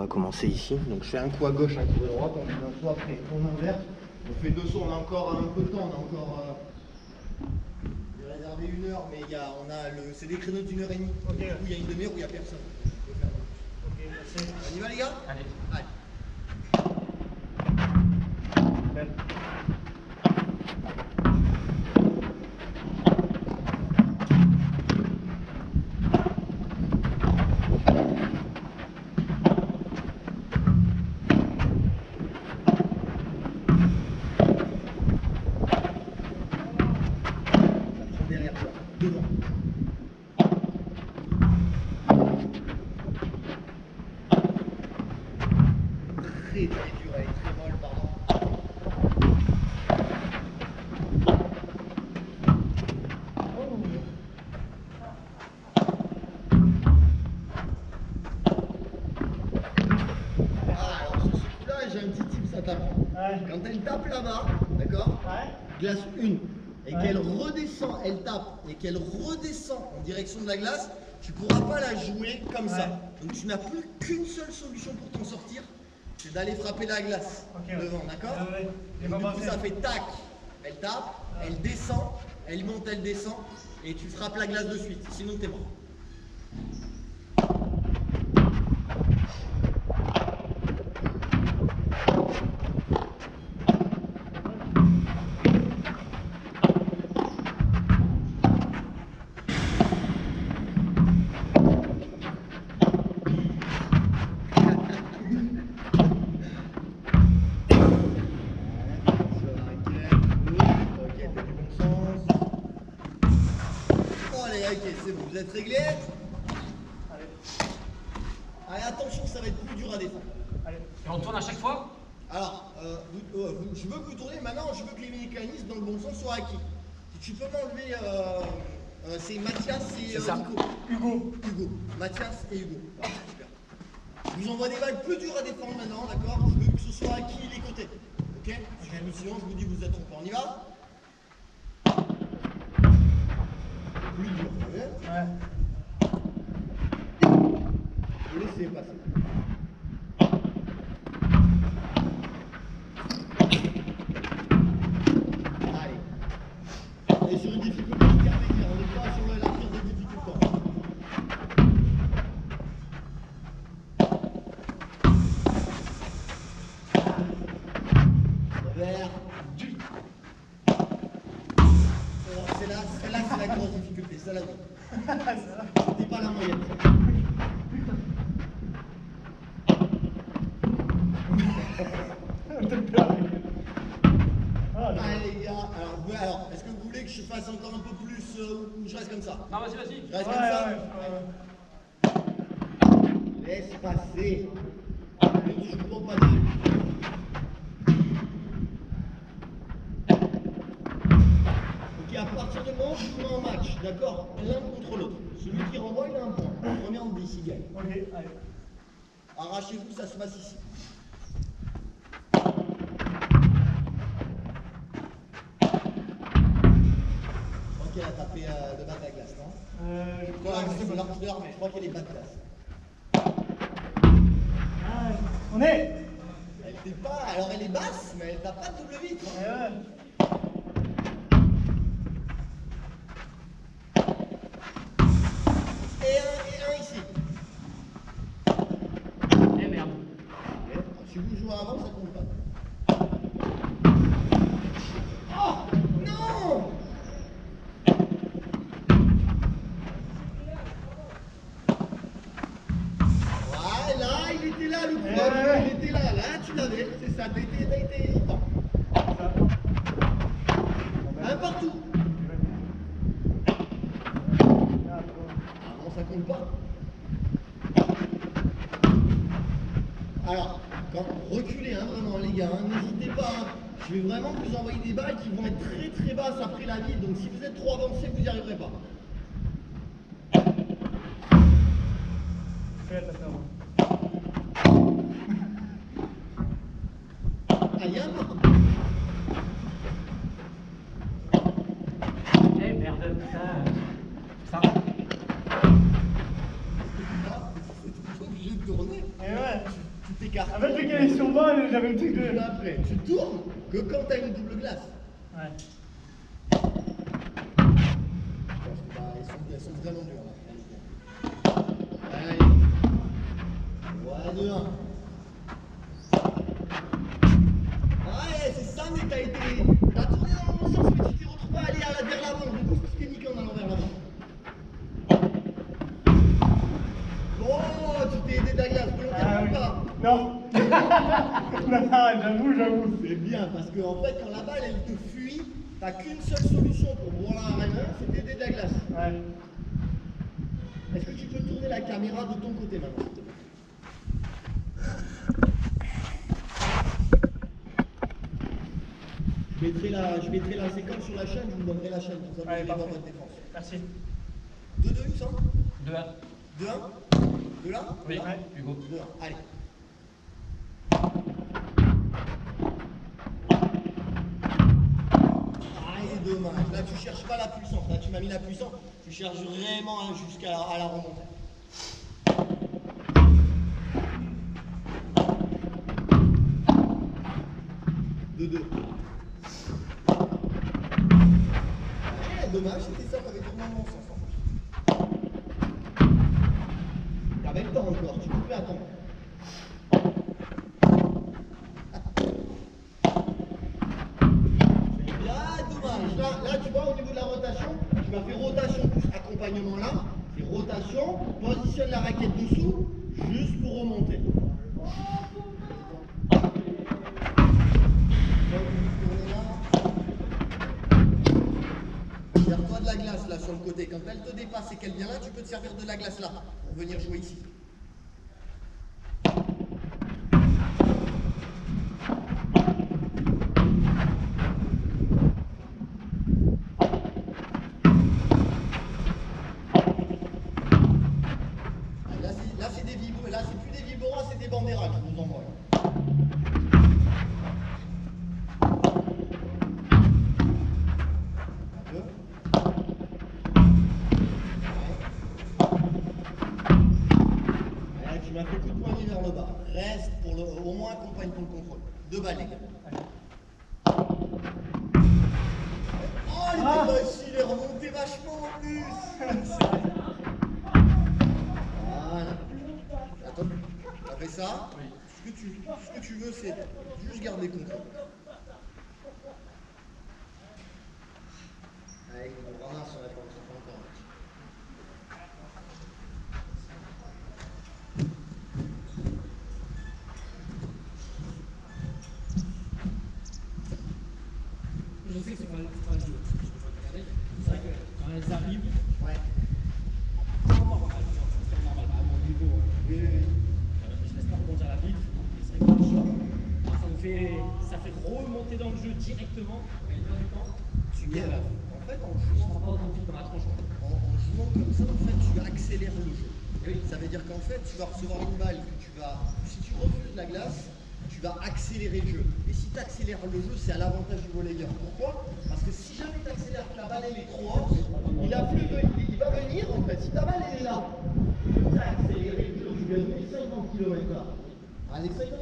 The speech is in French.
va commencer ici. Donc je fais un coup à gauche, un coup à droite, on fait un coup après, on inverse. On fait deux sauts, on a encore un peu de temps, on a encore... j'ai réservé 1 heure, mais c'est des créneaux d'1 heure et demie. Okay. Du coup, il y a une demi-heure où il n'y a personne. Ok, merci. On y va les gars? Allez. Allez. Derrière toi, devant. Très dur, elle est très molle, pardon. Alors sur ce coup-là, j'ai un petit tip, ça tape. Quand elle tape là-bas, d'accord, glace 1, et qu'elle redescend, elle tape, et qu'elle redescend en direction de la glace, tu ne pourras pas la jouer comme ça. Donc tu n'as plus qu'une seule solution pour t'en sortir, c'est d'aller frapper la glace devant, d'accord? Du coup ça fait tac, elle tape, elle descend, elle monte, elle descend, et tu frappes la glace de suite, sinon t'es mort. Ok, c'est bon, vous êtes réglés? Allez, attention, ça va être plus dur à défendre. Allez. Et on tourne à chaque fois? Alors, je veux que vous tournez, maintenant je veux que les mécanismes dans le bon sens soient acquis. Si tu peux m'enlever, c'est Mathias et Nico. Hugo. Mathias et Hugo. Voilà, super. Je vous envoie des balles plus dures à défendre maintenant, d'accord? Je veux que ce soit acquis les côtés. Ok? Sinon, je vous dis, vous êtes trompés. On y va? Plus dur, vous voyez? Vous laissez passer. Allez. Et sur une difficulté intermédiaire, on n'est pas sur la pire des difficultés. Vers du. Celle-là, c'est la grosse difficulté, celle-là. C'était pas la moyenne. Allez les gars, alors est-ce que vous voulez que je fasse encore un peu plus ou je reste comme ça? Non, vas-y. Je reste comme ça? Laisse passer. Je ne prends pas d'œil. Ok, à partir du moment où je vous mets en match, d'accord? L'un contre l'autre. Celui qui renvoie, il a un point. Le premier, on dit s'il gagne. Ok, allez. Arrachez-vous, ça se passe ici. Elle a tapé le bas de la glace, non? C'est l'archeur, mais je crois qu'elle est bas de glace. On est! Elle était pas. Alors elle est basse, mais elle tape pas de double vitre. Et un ici. Eh merde. Okay. Si vous jouez avant, ça compte pas. Il était là, le problème, il était là, tu l'avais, c'est ça, t'as été hésitant. Un partout. Ah non, ça compte pas. Alors, reculez, vraiment les gars, n'hésitez pas. Je vais vraiment vous envoyer des balles qui vont être très très basses après la ville, donc si vous êtes trop avancé, vous n'y arriverez pas. Ah, il y a un partout. Eh merde, ça. C'est obligé de tourner. Eh ouais. tu t'écartes. En fait, vu qu'elle est sur moi, j'avais le truc de. Après, tu tournes que quand tu as une double glace. Ouais. Je pense que elles sont vraiment dures là. Allez. Voilà, 2-1. Ouais, c'est ça, mais t'as tourné dans le bon sens, mais tu t'es retrouvé à aller vers l'avant. Du coup, tu t'es niqué en allant vers l'avant. Oh, tu t'es aidé de la glace, volontairement ou pas? Non. Non, j'avoue. C'est bien, parce que en fait, quand la balle elle te fuit, t'as qu'une seule solution pour voir la Raymond, c'est d'aider de la glace. Ouais. Est-ce que tu peux tourner la caméra de ton côté maintenant? Je mettrai la séquence sur la chaîne, je vous donnerai la chaîne, comme ça vous allez voir votre défense. Merci. 2-2, il me semble? 2-1. 2-1? 2-1? Oui, Hugo. 2-1, allez. Allez, dommage. Là, tu cherches pas la puissance. Là, tu m'as mis la puissance. Tu cherches vraiment jusqu'à la remontée. Dommage, c'était ça, t'avais tourné dans mon sens en plus. T'avais le temps encore, tu pouvais attendre. C'est bien dommage. Là, tu vois, au niveau de la rotation, tu m'as fait rotation plus accompagnement là. C'est rotation, positionne la raquette dessous, juste pour remonter. Sers-toi de la glace là sur le côté. Quand elle te dépasse et qu'elle vient là, tu peux te servir de la glace là pour venir jouer ici. Là c'est des vibros, là c'est plus des vibros, c'est des banderas que je vous envoie. Tu m'as fait coup de poignet vers le bas. Reste pour au moins accompagne pour le contrôle. 2 balles les gars. Oh il était facile, il est remonté vachement en plus. Voilà. Attends, t'as fait ça. Ce que tu veux c'est juste garder le contrôle. Allez, on ramasse, on a pas encore. Je sais que c'est pas le jeu. C'est vrai que quand elles arrivent, Ouais. c'est normal, à mon niveau. Je laisse pas rebondir la bite. C'est vrai que le choc, ça fait remonter dans le jeu directement. Et du temps, tu gagnes. En fait, en Je jouant, ne pas autant vite dans la tronche. en jouant comme ça, en fait, tu accélères le jeu. Ça veut dire qu'en fait, tu vas recevoir une balle que si tu refuses la glace, tu vas accélérer le jeu. Et si tu accélères le jeu, c'est à l'avantage du volleyeur. Pourquoi? Parce que si jamais tu accélères que la balle elle est trop haute, il va venir en fait. Si ta balle elle est là, tu as accéléré le jeu, tu vas donner 50 km/h. Allez, 50